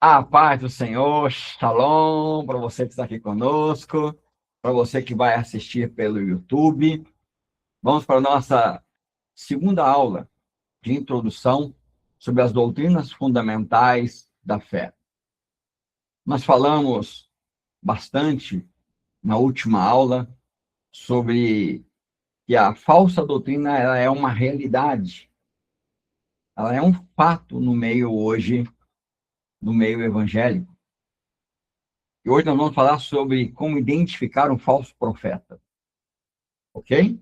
A paz do Senhor, shalom, para você que está aqui conosco, para você que vai assistir pelo YouTube. Vamos para a nossa segunda aula de introdução sobre as doutrinas fundamentais da fé. Nós falamos bastante na última aula sobre que a falsa doutrina ela é uma realidade, ela é um fato no meio hoje, no meio evangélico. E hoje nós vamos falar sobre como identificar um falso profeta, ok?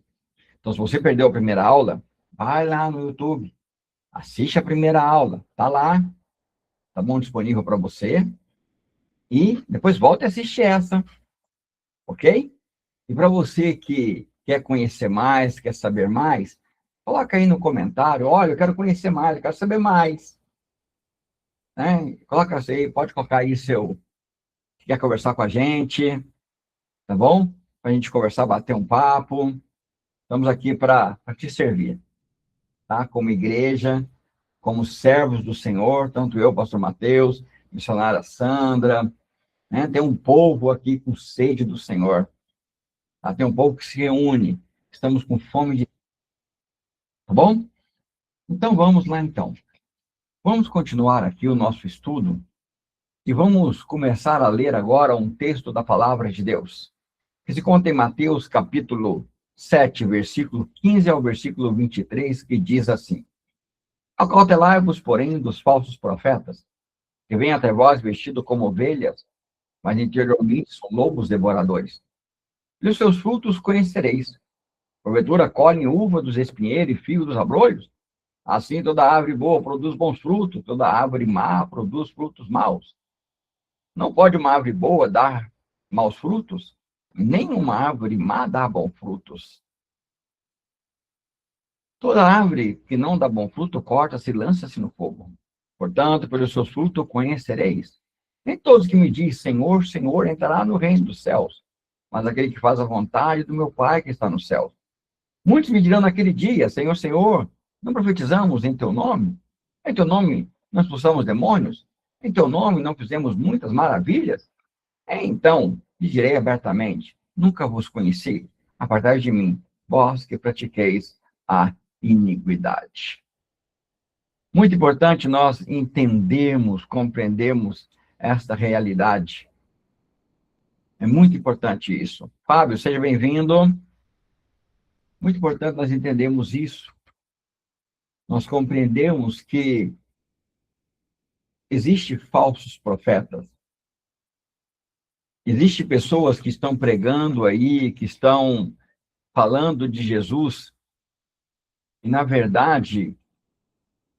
Então, se você perdeu a primeira aula, vai lá no YouTube, assiste a primeira aula, tá lá, tá bom, disponível para você, e depois volta e assiste essa, ok? E para você que quer conhecer mais, quer saber mais, coloca aí no comentário, olha, eu quero conhecer mais, eu quero saber mais, né? Coloca aí, pode colocar aí seu, que quer conversar com a gente, tá bom? Para a gente conversar, bater um papo. Estamos aqui para te servir, tá? Como igreja, como servos do Senhor, tanto eu, pastor Mateus, missionária Sandra, né? Tem um povo aqui com sede do Senhor, tá? Tem um povo que se reúne, estamos com fome de... Tá bom? Então, vamos lá, então. Vamos continuar aqui o nosso estudo e vamos começar a ler agora um texto da palavra de Deus, que se conta em Mateus, capítulo 7, versículo 15 ao versículo 23, que diz assim: Acautelai-vos, porém, dos falsos profetas, que vêm até vós vestidos como ovelhas, mas interiormente são lobos devoradores. E os seus frutos conhecereis. Porventura colhem uva dos espinheiros e figo dos abrolhos? Assim toda árvore boa produz bons frutos, toda árvore má produz frutos maus. Não pode uma árvore boa dar maus frutos, nem uma árvore má dar bons frutos. Toda árvore que não dá bom fruto, corta-se e lança-se no fogo. Portanto, pelos seus frutos conhecereis. Nem todos que me dizem Senhor, Senhor, entrará no reino dos céus, mas aquele que faz a vontade do meu Pai que está no céu. Muitos me dirão naquele dia, Senhor, Senhor, não profetizamos em teu nome? Em teu nome não expulsamos demônios? Em teu nome não fizemos muitas maravilhas? Então lhe direi abertamente, nunca vos conheci, apartai de mim, vós que pratiqueis a iniquidade. Muito importante nós entendermos, compreendermos esta realidade. É muito importante isso. Fábio, seja bem-vindo. Muito importante nós entendermos isso. Nós compreendemos que existem falsos profetas. Existem pessoas que estão pregando aí, que estão falando de Jesus, e na verdade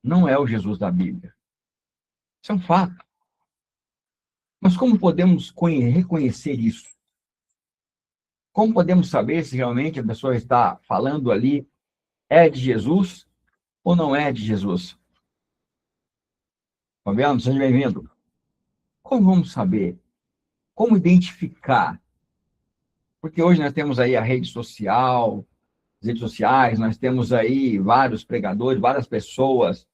não é o Jesus da Bíblia. Isso é um fato. Mas como podemos reconhecer isso? Como podemos saber se realmente a pessoa está falando ali é de Jesus ou não é de Jesus? Fabiano, seja bem-vindo. Como vamos saber? Como identificar? Porque hoje nós temos aí a rede social, as redes sociais, nós temos aí vários pregadores, várias pessoas,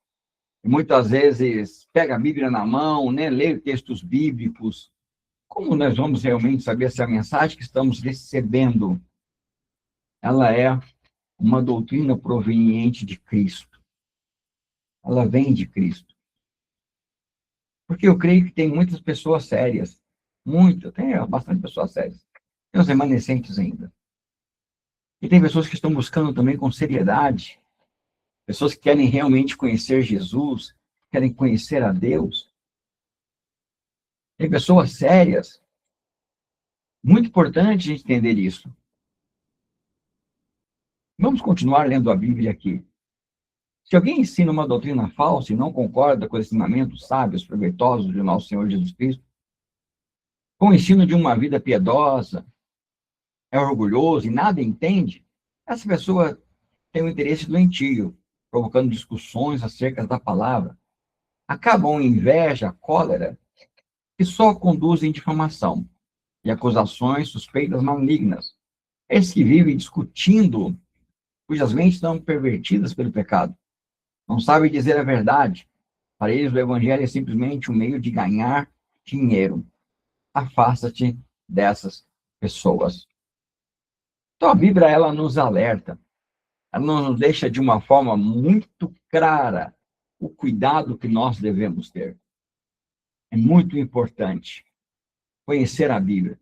e muitas vezes pega a Bíblia na mão, né, lê textos bíblicos. Como nós vamos realmente saber se a mensagem que estamos recebendo, ela é uma doutrina proveniente de Cristo? Ela vem de Cristo. Porque eu creio que tem muitas pessoas sérias, tem bastante pessoas sérias, tem os remanescentes ainda. E tem pessoas que estão buscando também com seriedade, pessoas que querem realmente conhecer Jesus, querem conhecer a Deus. Tem pessoas sérias. Muito importante a gente entender isso. Vamos continuar lendo a Bíblia aqui. Se alguém ensina uma doutrina falsa e não concorda com os ensinamentos sábios, proveitosos de nosso Senhor Jesus Cristo, com o ensino de uma vida piedosa, é orgulhoso e nada entende, essa pessoa tem um interesse doentio, provocando discussões acerca da palavra. Acabam em inveja, cólera, que só conduzem difamação e acusações suspeitas malignas. Esses que vivem discutindo, cujas mentes estão pervertidas pelo pecado, não sabem dizer a verdade, Para eles, o evangelho é simplesmente um meio de ganhar dinheiro. Afasta-te dessas pessoas. Então, a Bíblia, ela nos alerta, ela nos deixa de uma forma muito clara o cuidado que nós devemos ter. É muito importante conhecer a Bíblia.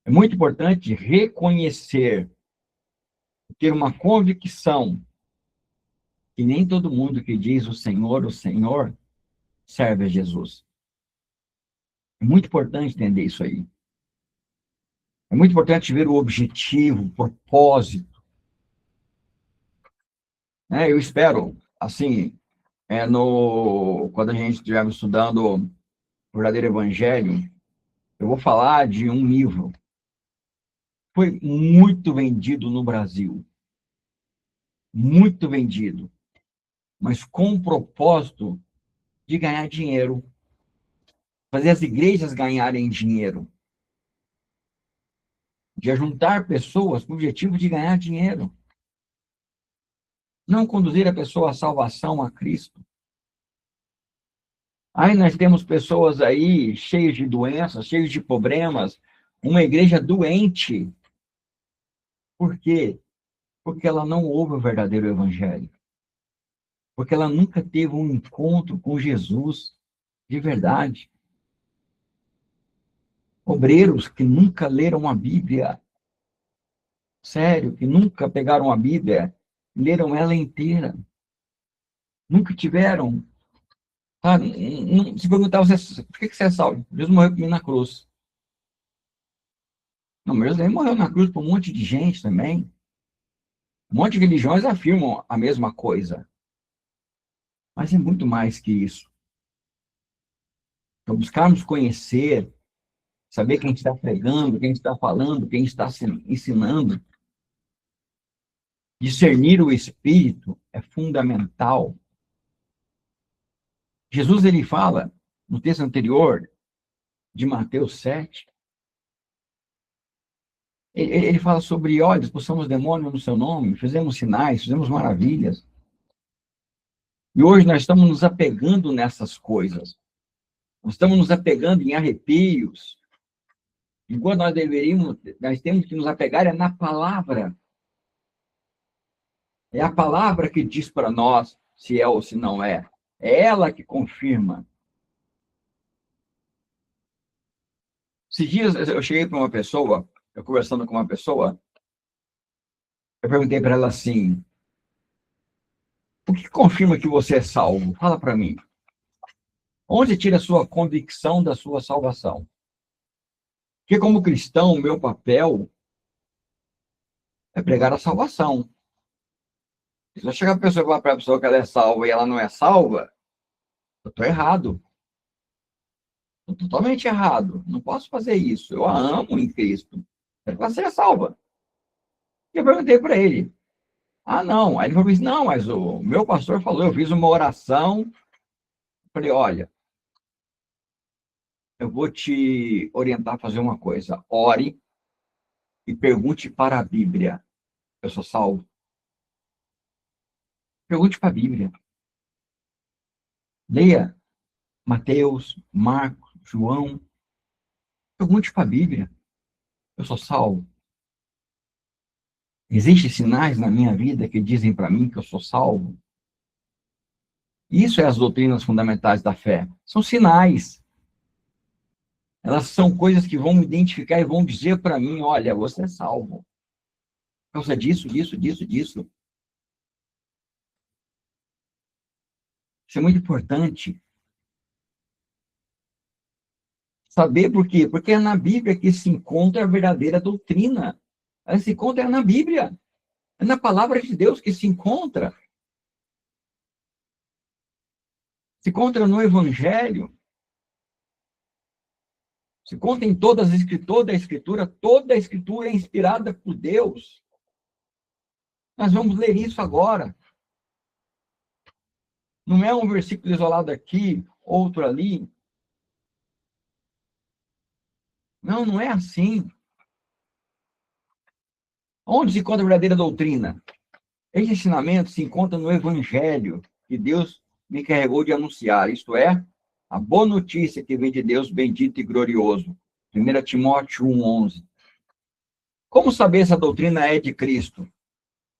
É muito importante reconhecer, ter uma convicção que nem todo mundo que diz o Senhor, serve a Jesus. É muito importante entender isso aí. É muito importante ver o objetivo, o propósito. Né? Eu espero, assim, quando a gente estiver estudando o verdadeiro evangelho, eu vou falar de um livro que foi muito vendido no Brasil. Muito vendido. Mas com o propósito de ganhar dinheiro. Fazer as igrejas ganharem dinheiro. De ajuntar pessoas com o objetivo de ganhar dinheiro. Não conduzir a pessoa à salvação a Cristo. Aí nós temos pessoas aí cheias de doenças, cheias de problemas, uma igreja doente. Por quê? Porque ela não ouve o verdadeiro evangelho. Porque ela nunca teve um encontro com Jesus de verdade. Obreiros que nunca leram a Bíblia. Sério, que nunca pegaram a Bíblia, leram ela inteira. Nunca tiveram. Se perguntar, por que você é salvo? Jesus morreu por mim na cruz. Não, mas Jesus morreu na cruz por um monte de gente também. Um monte de religiões afirmam a mesma coisa. Mas é muito mais que isso. Então, buscarmos conhecer, saber quem está pregando, quem está falando, quem está ensinando. Discernir o Espírito é fundamental. Jesus, ele fala, no texto anterior, de Mateus 7, ele fala sobre, olha, expulsamos demônios no seu nome, fizemos sinais, fizemos maravilhas. E hoje nós estamos nos apegando nessas coisas. Nós estamos nos apegando em arrepios. Enquanto nós temos que nos apegar na palavra. É a palavra que diz para nós se é ou se não é. É ela que confirma. Esses dias eu cheguei para uma pessoa, eu conversando com uma pessoa, eu perguntei para ela assim, o que confirma que você é salvo? Fala para mim. Onde tira a sua convicção da sua salvação? Porque como cristão, o meu papel é pregar a salvação. Se eu chegar a pessoa e falar para a pessoa que ela é salva e ela não é salva, eu estou errado. Estou totalmente errado. Não posso fazer isso. Eu a amo em Cristo. Ela seja salva. E eu perguntei para ele. Ah, não. Aí ele falou assim, não, mas o meu pastor falou, eu fiz uma oração. Eu falei, olha, eu vou te orientar a fazer uma coisa. Ore e pergunte para a Bíblia. Eu sou salvo? Pergunte para a Bíblia. Leia Mateus, Marcos, João. Pergunte para a Bíblia. Eu sou salvo? Existem sinais na minha vida que dizem para mim que eu sou salvo? Isso é as doutrinas fundamentais da fé. São sinais. Elas são coisas que vão me identificar e vão dizer para mim, olha, você é salvo. Por causa disso, disso, disso, disso. Isso é muito importante. Saber por quê? Porque é na Bíblia que se encontra a verdadeira doutrina. Ela se encontra na Bíblia. É na palavra de Deus que se encontra. Se encontra no Evangelho. Se encontra em toda a Escritura é inspirada por Deus. Nós vamos ler isso agora. Não é um versículo isolado aqui, outro ali. Não, não é assim. Onde se encontra a verdadeira doutrina? Esse ensinamento se encontra no Evangelho que Deus me encarregou de anunciar, isto é, a boa notícia que vem de Deus bendito e glorioso. 1 Timóteo 1:11. Como saber se a doutrina é de Cristo?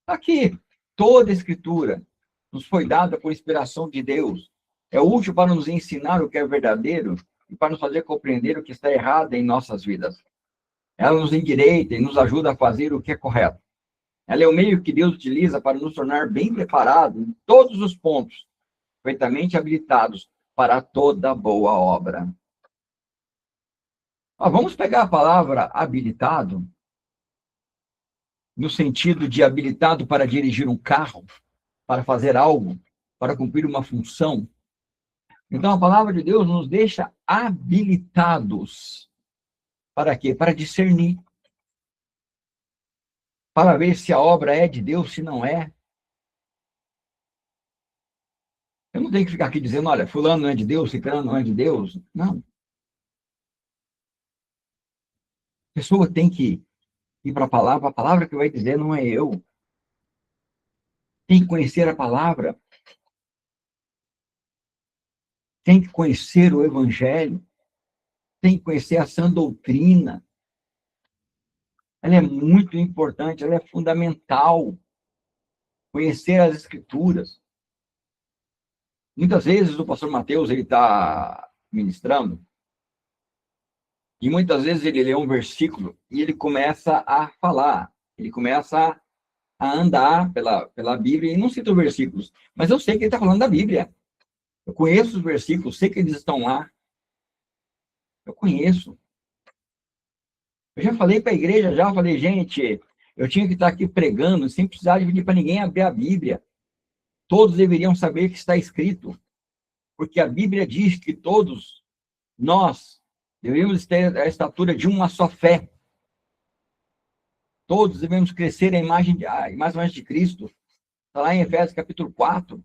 Aqui, toda a Escritura nos foi dada por inspiração de Deus. É útil para nos ensinar o que é verdadeiro e para nos fazer compreender o que está errado em nossas vidas. Ela nos endireita e nos ajuda a fazer o que é correto. Ela é o meio que Deus utiliza para nos tornar bem preparados em todos os pontos, perfeitamente habilitados para toda boa obra. Vamos pegar a palavra habilitado, no sentido de habilitado para dirigir um carro, para fazer algo, para cumprir uma função. Então, a palavra de Deus nos deixa habilitados. Para quê? Para discernir. Para ver se a obra é de Deus, se não é. Eu não tenho que ficar aqui dizendo, olha, fulano não é de Deus, ciclano não é de Deus. Não. A pessoa tem que ir para a palavra que vai dizer não é eu. Tem que conhecer a palavra. Tem que conhecer o Evangelho. Tem que conhecer a sã doutrina. Ela é muito importante, ela é fundamental. Conhecer as Escrituras. Muitas vezes o pastor Mateus ele está ministrando e muitas vezes ele lê um versículo e ele começa a falar, ele começa a andar pela Bíblia e não cita os versículos, mas eu sei que ele está falando da Bíblia. Eu conheço os versículos, sei que eles estão lá. Eu conheço. Eu já falei para a igreja, falei, gente, eu tinha que estar aqui pregando sem precisar de pedir para ninguém abrir a Bíblia. Todos deveriam saber o que está escrito, porque a Bíblia diz que todos nós devemos ter a estatura de uma só fé. Todos devemos crescer à imagem de Cristo. Está lá em Efésios capítulo 4.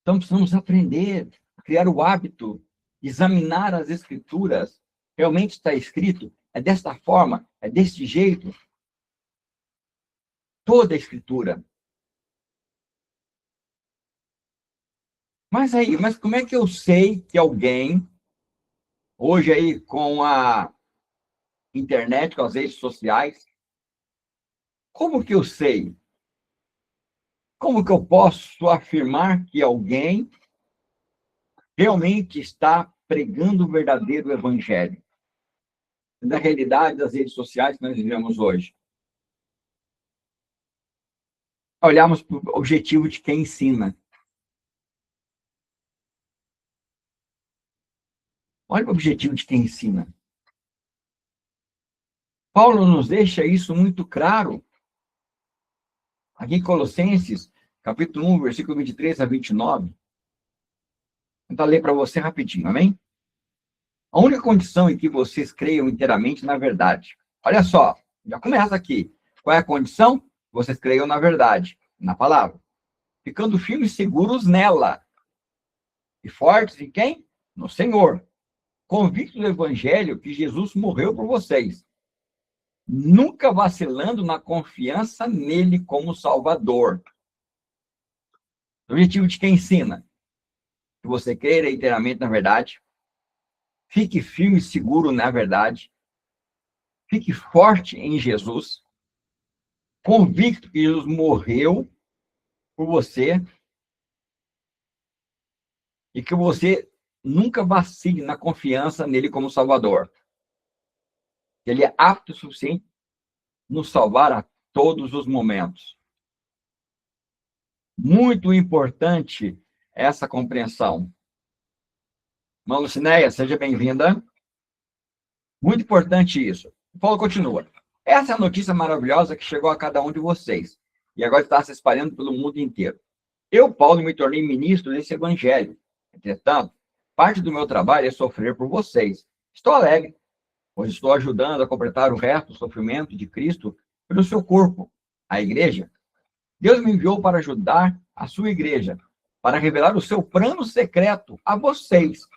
Então, precisamos aprender a criar o hábito de examinar as Escrituras. Realmente está escrito? É desta forma? É deste jeito? Toda a Escritura. Mas como é que eu sei que alguém, hoje aí com a internet, com as redes sociais, como que eu sei? Como que eu posso afirmar que alguém realmente está pregando o verdadeiro evangelho? Da realidade das redes sociais que nós vivemos hoje. Olharmos para o objetivo de quem ensina. Olha para o objetivo de quem ensina. Paulo nos deixa isso muito claro. Aqui em Colossenses, capítulo 1, versículo 23 a 29. Vou tentar ler para você rapidinho, amém? A única condição em que vocês creiam inteiramente na verdade. Olha só, já começa aqui. Qual é a condição? Vocês creiam na verdade, na palavra. Ficando firmes e seguros nela. E fortes em quem? No Senhor. Convictos do evangelho que Jesus morreu por vocês. Nunca vacilando na confiança nele como Salvador. O objetivo de quem ensina? Que você creia inteiramente na verdade. Fique firme e seguro na verdade. Fique forte em Jesus. Convicto que Jesus morreu por você. E que você nunca vacile na confiança nele como Salvador. Ele é apto o suficiente nos salvar a todos os momentos. Muito importante essa compreensão. Irmã Lucinéia, seja bem-vinda. Muito importante isso. Paulo continua. Essa é a notícia maravilhosa que chegou a cada um de vocês e agora está se espalhando pelo mundo inteiro. Eu, Paulo, me tornei ministro desse evangelho. Entretanto, parte do meu trabalho é sofrer por vocês. Estou alegre, pois estou ajudando a completar o resto do sofrimento de Cristo pelo seu corpo, a igreja. Deus me enviou para ajudar a sua igreja, para revelar o seu plano secreto a vocês,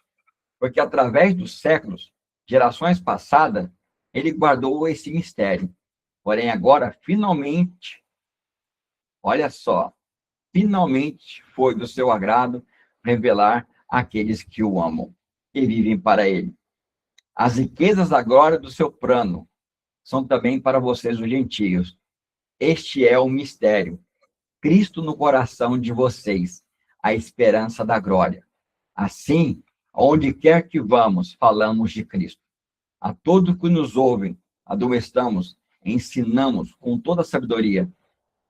porque através dos séculos, gerações passadas, ele guardou esse mistério. Porém, agora, finalmente, olha só, finalmente foi do seu agrado revelar aqueles que o amam e vivem para ele. As riquezas da glória do seu plano são também para vocês, os gentios. Este é o mistério. Cristo no coração de vocês, a esperança da glória. Assim, onde quer que vamos, falamos de Cristo. A todos que nos ouvem, admoestamos, ensinamos com toda a sabedoria.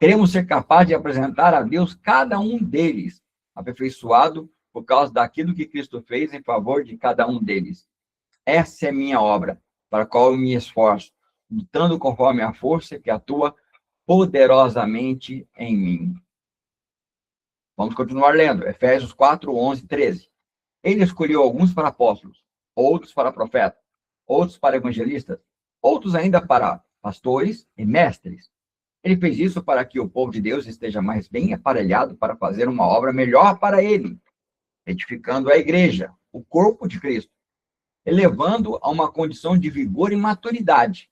Queremos ser capazes de apresentar a Deus cada um deles, aperfeiçoado por causa daquilo que Cristo fez em favor de cada um deles. Essa é minha obra, para a qual eu me esforço, lutando conforme a força que atua poderosamente em mim. Vamos continuar lendo. Efésios 4, 11, 13. Ele escolheu alguns para apóstolos, outros para profetas, outros para evangelistas, outros ainda para pastores e mestres. Ele fez isso para que o povo de Deus esteja mais bem aparelhado para fazer uma obra melhor para ele, edificando a igreja, o corpo de Cristo, elevando a uma condição de vigor e maturidade,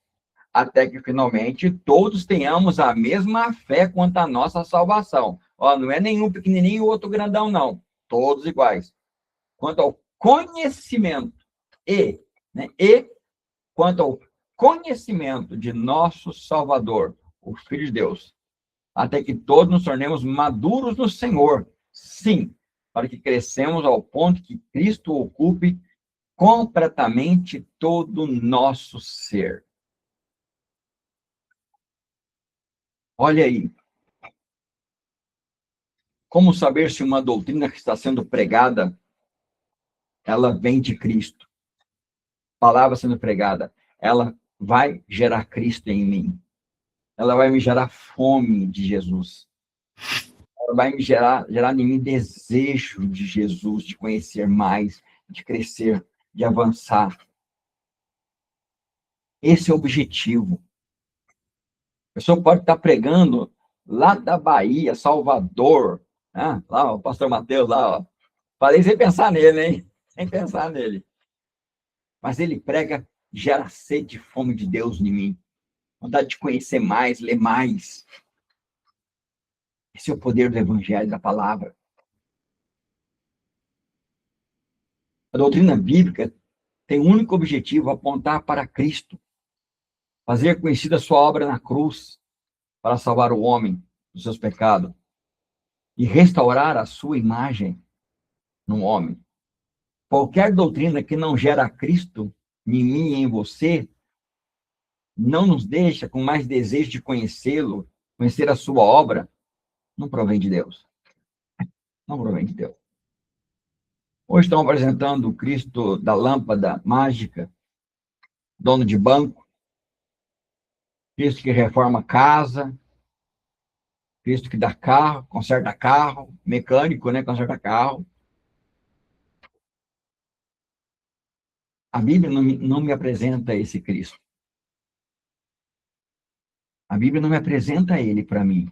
até que finalmente todos tenhamos a mesma fé quanto à nossa salvação. Ó, não é nenhum pequenininho e outro grandão, não. Todos iguais. Quanto ao conhecimento e quanto ao conhecimento de nosso Salvador, o Filho de Deus, até que todos nos tornemos maduros no Senhor. Sim, para que crescemos ao ponto que Cristo ocupe completamente todo o nosso ser. Olha aí. Como saber se uma doutrina que está sendo pregada, ela vem de Cristo? Palavra sendo pregada, ela vai gerar Cristo em mim. Ela vai me gerar fome de Jesus. Ela vai me gerar em mim desejo de Jesus, de conhecer mais, de crescer, de avançar. Esse é o objetivo. A pessoa pode estar pregando lá da Bahia, Salvador, né? Lá o pastor Mateus, lá, ó. Falei sem pensar nele, hein? Sem pensar nele. Mas ele prega, gera sede e fome de Deus em mim. Vontade de conhecer mais, ler mais. Esse é o poder do evangelho, da palavra. A doutrina bíblica tem o único objetivo, apontar para Cristo. Fazer conhecida a sua obra na cruz, para salvar o homem dos seus pecados. E restaurar a sua imagem no homem. Qualquer doutrina que não gera Cristo em mim e em você, não nos deixa com mais desejo de conhecê-lo, conhecer a sua obra, não provém de Deus. Não provém de Deus. Hoje estão apresentando o Cristo da lâmpada mágica, dono de banco, Cristo que reforma casa, Cristo que dá carro, conserta carro, mecânico, né, conserta carro. A Bíblia não me apresenta esse Cristo. A Bíblia não me apresenta ele para mim.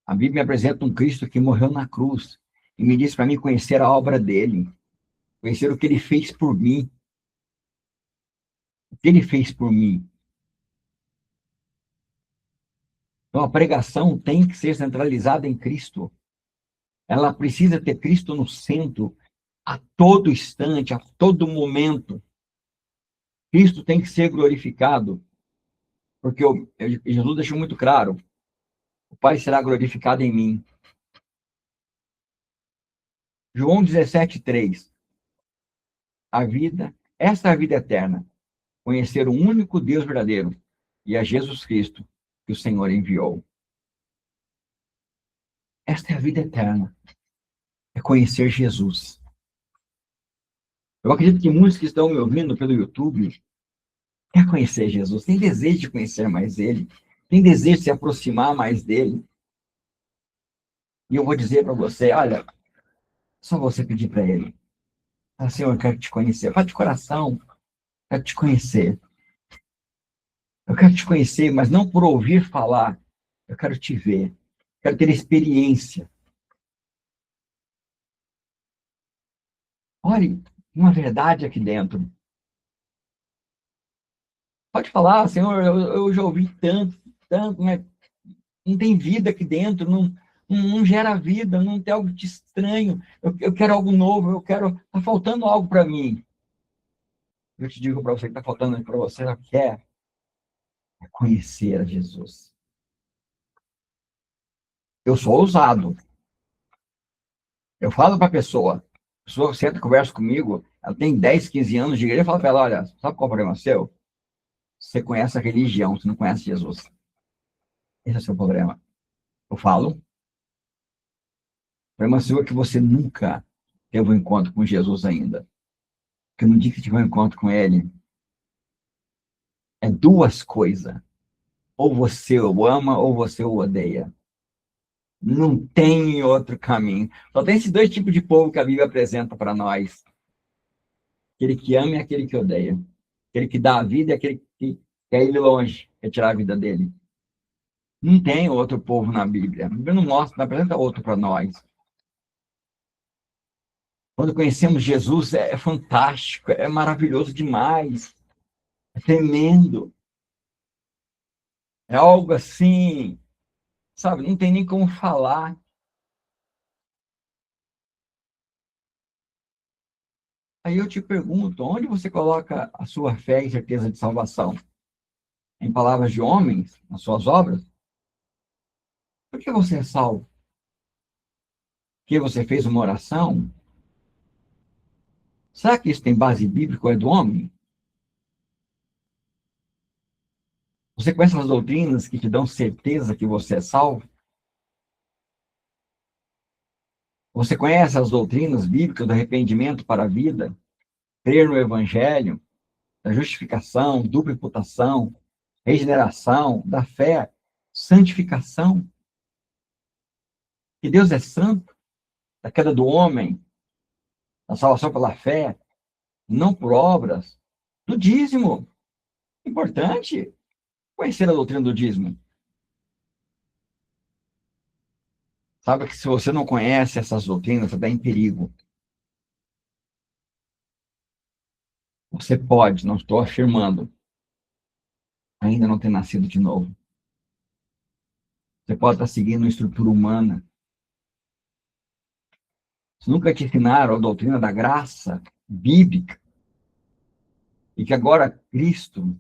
A Bíblia me apresenta um Cristo que morreu na cruz e me diz para mim conhecer a obra dele, conhecer o que ele fez por mim. O que ele fez por mim. Então a pregação tem que ser centralizada em Cristo. Ela precisa ter Cristo no centro a todo instante, a todo momento. Cristo tem que ser glorificado, porque Jesus deixou muito claro, o Pai será glorificado em mim. João 17:3. Esta é a vida eterna, conhecer o único Deus verdadeiro e a Jesus Cristo que o Senhor enviou. Esta é a vida eterna, é conhecer Jesus. Eu acredito que muitos que estão me ouvindo pelo YouTube quer conhecer Jesus, tem desejo de conhecer mais ele, tem desejo de se aproximar mais dele. E eu vou dizer para você, olha, só você pedir para ele. Ah, Senhor, eu quero te conhecer. Fala de coração, quero te conhecer. Eu quero te conhecer, mas não por ouvir falar. Eu quero te ver. Quero ter experiência. Olhe, uma verdade aqui dentro. Pode falar, Senhor, eu já ouvi tanto, mas Não tem vida aqui dentro, não gera vida, não tem algo de estranho. Eu quero algo novo, está faltando algo para mim. Eu te digo para você que está faltando para você, ela quer conhecer a Jesus. Eu sou ousado. Eu falo para a pessoa senta e conversa comigo, ela tem 10, 15 anos de igreja, eu falo para ela, olha, sabe qual é o problema seu? Você conhece a religião, você não conhece Jesus. Esse é o seu problema. Eu falo, o problema seu é que você nunca teve um encontro com Jesus ainda. Porque no dia que tiver um encontro com ele, é duas coisas. Ou você o ama, ou você o odeia. Não tem outro caminho. Só tem esses dois tipos de povo que a Bíblia apresenta para nós. Aquele que ama e aquele que odeia. Aquele que dá a vida e aquele que quer ir longe, quer tirar a vida dele. Não tem outro povo na Bíblia. A Bíblia não mostra, não apresenta outro para nós. Quando conhecemos Jesus, é fantástico, é maravilhoso demais, é tremendo. É algo assim, sabe? Não tem nem como falar. Aí eu te pergunto, onde você coloca a sua fé e certeza de salvação? Em palavras de homens, nas suas obras? Por que você é salvo? Porque você fez uma oração? Será que isso tem base bíblica ou é do homem? Você conhece as doutrinas que te dão certeza que você é salvo? Você conhece as doutrinas bíblicas do arrependimento para a vida? Crer no Evangelho, da justificação, dupla imputação, regeneração, da fé, santificação? Que Deus é santo, da queda do homem, da salvação pela fé, não por obras, do dízimo. Importante conhecer a doutrina do dízimo. Sabe que se você não conhece essas doutrinas, você está em perigo. Você pode, não estou afirmando, ainda não ter nascido de novo. Você pode estar seguindo uma estrutura humana. Se nunca te ensinaram a doutrina da graça bíblica, e que agora Cristo,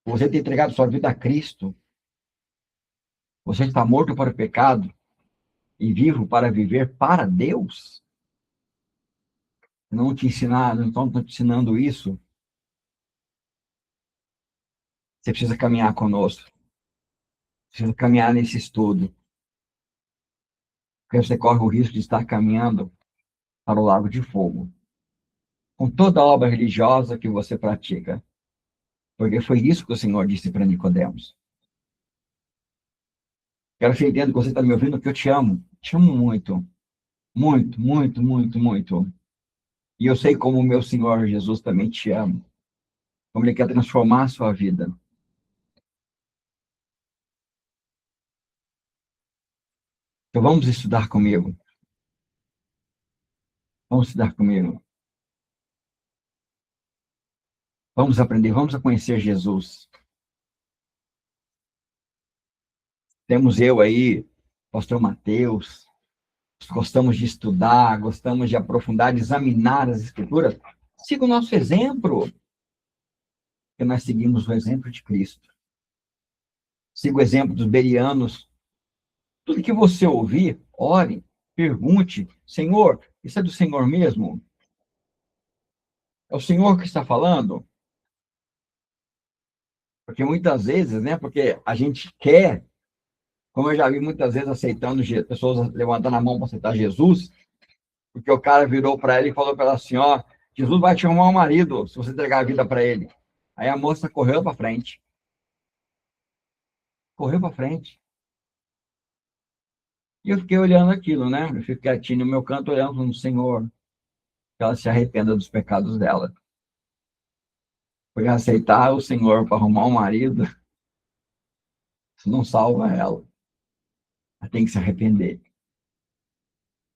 você tem entregado sua vida a Cristo, você está morto para o pecado e vivo para viver para Deus, não te ensinaram, então estão te ensinando isso, você precisa caminhar conosco, precisa caminhar nesse estudo, porque você corre o risco de estar caminhando para o lago de fogo, com toda a obra religiosa que você pratica, porque foi isso que o Senhor disse para Nicodemos. Quero que você entenda que você está me ouvindo, que eu te amo muito, muito, muito, muito, muito. E eu sei como o meu Senhor Jesus também te ama, como Ele quer transformar a sua vida. Então vamos estudar comigo. Vamos estudar comigo. Vamos aprender, vamos conhecer Jesus. Temos eu aí, pastor Mateus, gostamos de estudar, gostamos de aprofundar, de examinar as escrituras. Siga o nosso exemplo, porque nós seguimos o exemplo de Cristo. Siga o exemplo dos bereanos. Tudo que você ouvir, ore, pergunte, Senhor, isso é do Senhor mesmo? É o Senhor que está falando? Porque muitas vezes, né, porque a gente quer, como eu já vi muitas vezes aceitando, pessoas levantando a mão para aceitar Jesus, porque o cara virou para ela e falou para ela assim, ó, Jesus vai te arrumar um marido se você entregar a vida para ele. Aí a moça correu para frente. Correu para frente. E eu fiquei olhando aquilo, né? Eu fiquei quietinho no meu canto, olhando no Senhor, que ela se arrependa dos pecados dela. Porque aceitar o Senhor para arrumar um marido, isso não salva ela. Ela tem que se arrepender.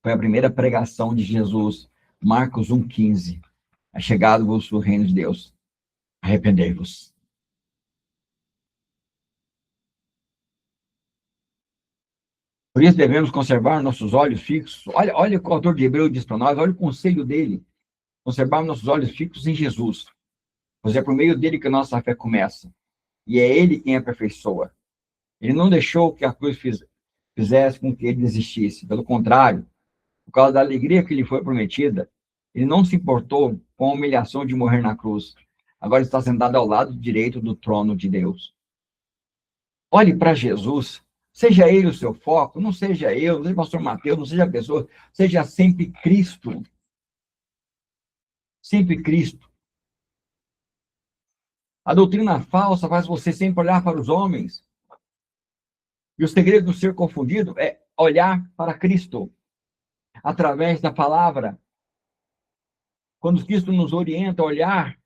Foi a primeira pregação de Jesus, Marcos 1,15. É chegado-vos o reino de Deus. Arrependei-vos. Por isso devemos conservar nossos olhos fixos. Olha o que o autor de Hebreus diz para nós, olha o conselho dele. Conservar nossos olhos fixos em Jesus. Pois é por meio dele que a nossa fé começa. E é ele quem aperfeiçoa. Ele não deixou que a cruz fizesse com que ele desistisse. Pelo contrário, por causa da alegria que lhe foi prometida, ele não se importou com a humilhação de morrer na cruz. Agora está sentado ao lado direito do trono de Deus. Olhe para Jesus. Seja ele o seu foco, não seja eu, não seja o pastor Mateus, não seja a pessoa, seja sempre Cristo. Sempre Cristo. A doutrina falsa faz você sempre olhar para os homens. E o segredo do ser confundido é olhar para Cristo, através da palavra. Quando Cristo nos orienta a olhar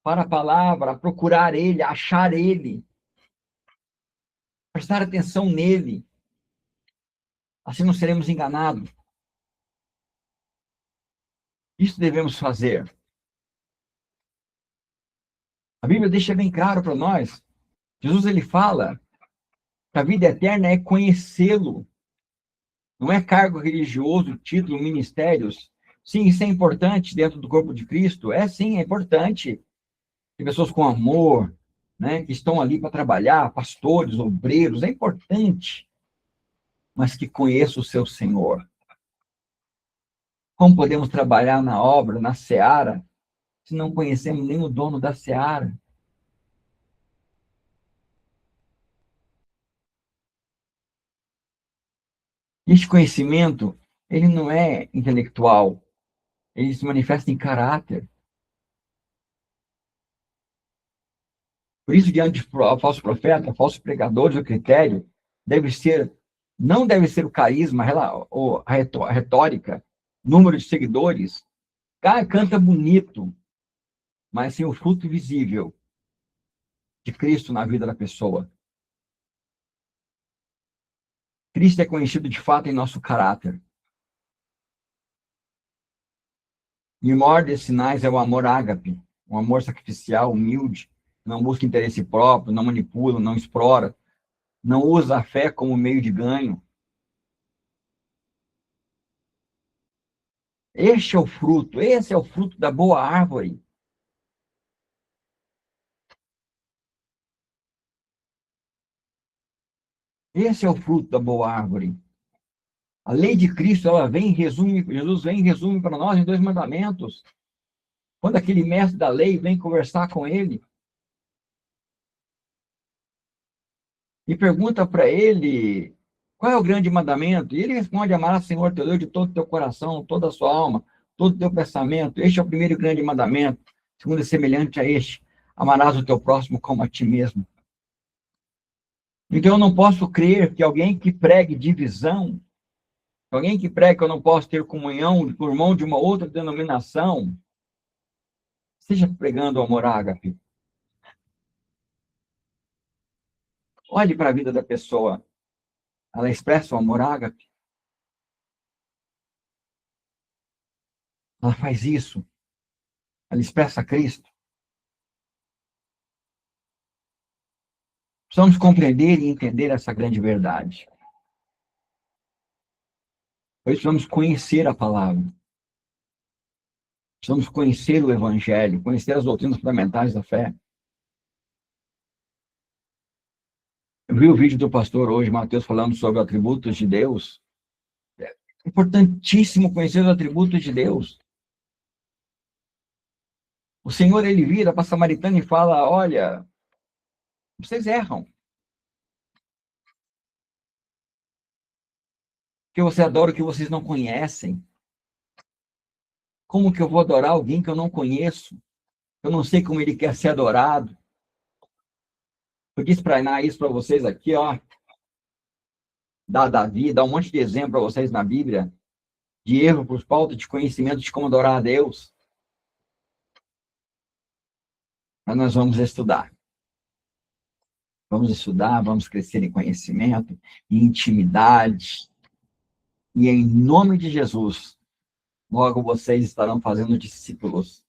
para a palavra, a procurar Ele, a achar Ele, prestar atenção nele, assim não seremos enganados. Isso devemos fazer. A Bíblia deixa bem claro para nós. Jesus, ele fala que a vida eterna é conhecê-lo. Não é cargo religioso, título, ministérios. Sim, isso é importante dentro do corpo de Cristo. É sim, é importante. Tem pessoas com amor, né, que estão ali para trabalhar, pastores, obreiros, é importante. Mas que conheça o seu Senhor. Como podemos trabalhar na obra, na seara, se não conhecemos nem o dono da seara? Este conhecimento, ele não é intelectual, ele se manifesta em caráter. Por isso, diante de falso profeta, falsos pregadores, o critério não deve ser o carisma, a retórica, número de seguidores. Canta bonito, mas sem o fruto visível de Cristo na vida da pessoa. Cristo é conhecido de fato em nosso caráter. E o maior desses sinais é o amor ágape, um amor sacrificial, humilde, não busca interesse próprio, não manipula, não explora, não usa a fé como meio de ganho. Esse é o fruto da boa árvore. Esse é o fruto da boa árvore. A lei de Cristo, ela vem em resumo, Jesus vem em resumo para nós em 2 mandamentos. Quando aquele mestre da lei vem conversar com ele e pergunta para ele qual é o grande mandamento, e ele responde: amarás o Senhor teu Deus de todo o teu coração, toda a sua alma, todo o teu pensamento. Este é o primeiro e grande mandamento. Segundo é semelhante a este: amarás o teu próximo como a ti mesmo. Então eu não posso crer que alguém que pregue divisão, alguém que pregue que eu não posso ter comunhão com o irmão de uma outra denominação, seja pregando o amor ágape. Olhe para a vida da pessoa. Ela expressa o amor ágape. Ela faz isso. Ela expressa Cristo. Precisamos compreender e entender essa grande verdade. Precisamos conhecer a palavra. Precisamos conhecer o Evangelho, conhecer as doutrinas fundamentais da fé. Eu vi o vídeo do pastor hoje, Mateus, falando sobre atributos de Deus. É importantíssimo conhecer os atributos de Deus. O Senhor, ele vira para a samaritana e fala: olha, vocês erram. Porque você adora o que vocês não conhecem. Como que eu vou adorar alguém que eu não conheço? Eu não sei como ele quer ser adorado. Eu quis explanar isso para vocês aqui, ó. Dá Davi, dá um monte de exemplo para vocês na Bíblia, de erro por falta de conhecimento de como adorar a Deus. Mas nós vamos estudar. Vamos estudar, vamos crescer em conhecimento, em intimidade. E em nome de Jesus, logo vocês estarão fazendo discípulos.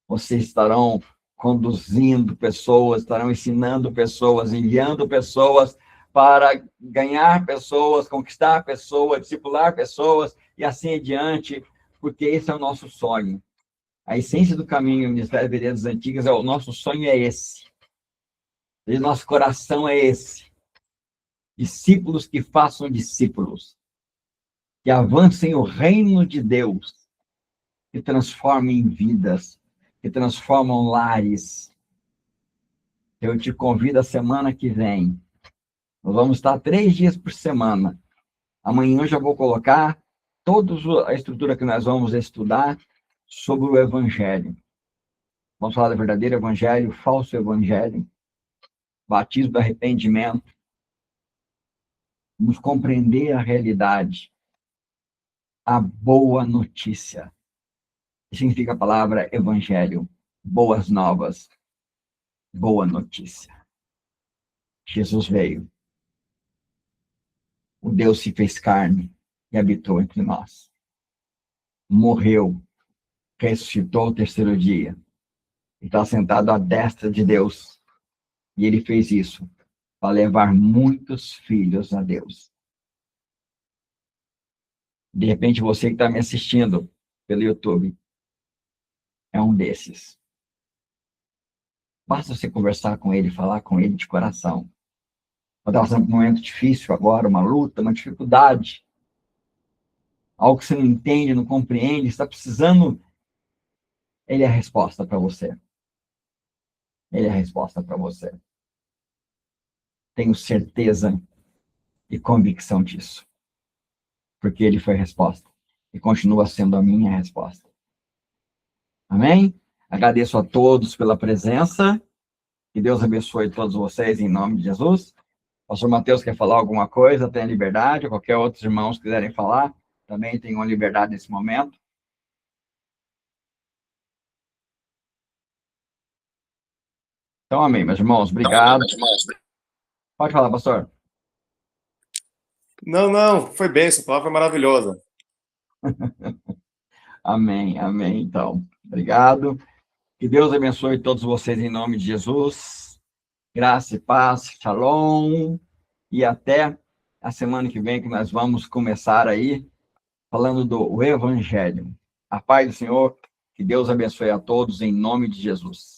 Vocês estarão conduzindo pessoas, estarão ensinando pessoas, enviando pessoas para ganhar pessoas, conquistar pessoas, discipular pessoas e assim adiante, porque esse é o nosso sonho. A essência do caminho, Ministério Veredas Antigas, o nosso sonho é esse. E nosso coração é esse. Discípulos que façam discípulos, que avancem o reino de Deus, que transformem vidas, que transformam lares. Eu te convido a semana que vem. Nós vamos estar 3 dias por semana. Amanhã eu já vou colocar toda a estrutura que nós vamos estudar sobre o Evangelho. Vamos falar do verdadeiro Evangelho, falso Evangelho, batismo do arrependimento. Vamos compreender a realidade, a boa notícia. Significa a palavra Evangelho, boas novas, boa notícia. Jesus veio. O Deus se fez carne e habitou entre nós. Morreu, ressuscitou ao terceiro dia. Está sentado à destra de Deus. E ele fez isso para levar muitos filhos a Deus. De repente, você que está me assistindo pelo YouTube é um desses. Basta você conversar com ele, falar com ele de coração. Pode estar passando por um momento difícil agora, uma luta, uma dificuldade. Algo que você não entende, não compreende, está precisando. Ele é a resposta para você. Ele é a resposta para você. Tenho certeza e convicção disso. Porque ele foi a resposta. E continua sendo a minha resposta. Amém? Agradeço a todos pela presença. Que Deus abençoe todos vocês em nome de Jesus. Pastor Mateus quer falar alguma coisa? Tenha liberdade. Ou qualquer outros irmãos quiserem falar, também tenham liberdade nesse momento. Então, amém, meus irmãos. Obrigado. Pode falar, pastor. Não, foi bem, essa palavra foi maravilhosa. Amém, amém, então. Obrigado. Que Deus abençoe todos vocês em nome de Jesus. Graça e paz, shalom. E até a semana que vem, que nós vamos começar aí falando do Evangelho. A paz do Senhor, que Deus abençoe a todos em nome de Jesus.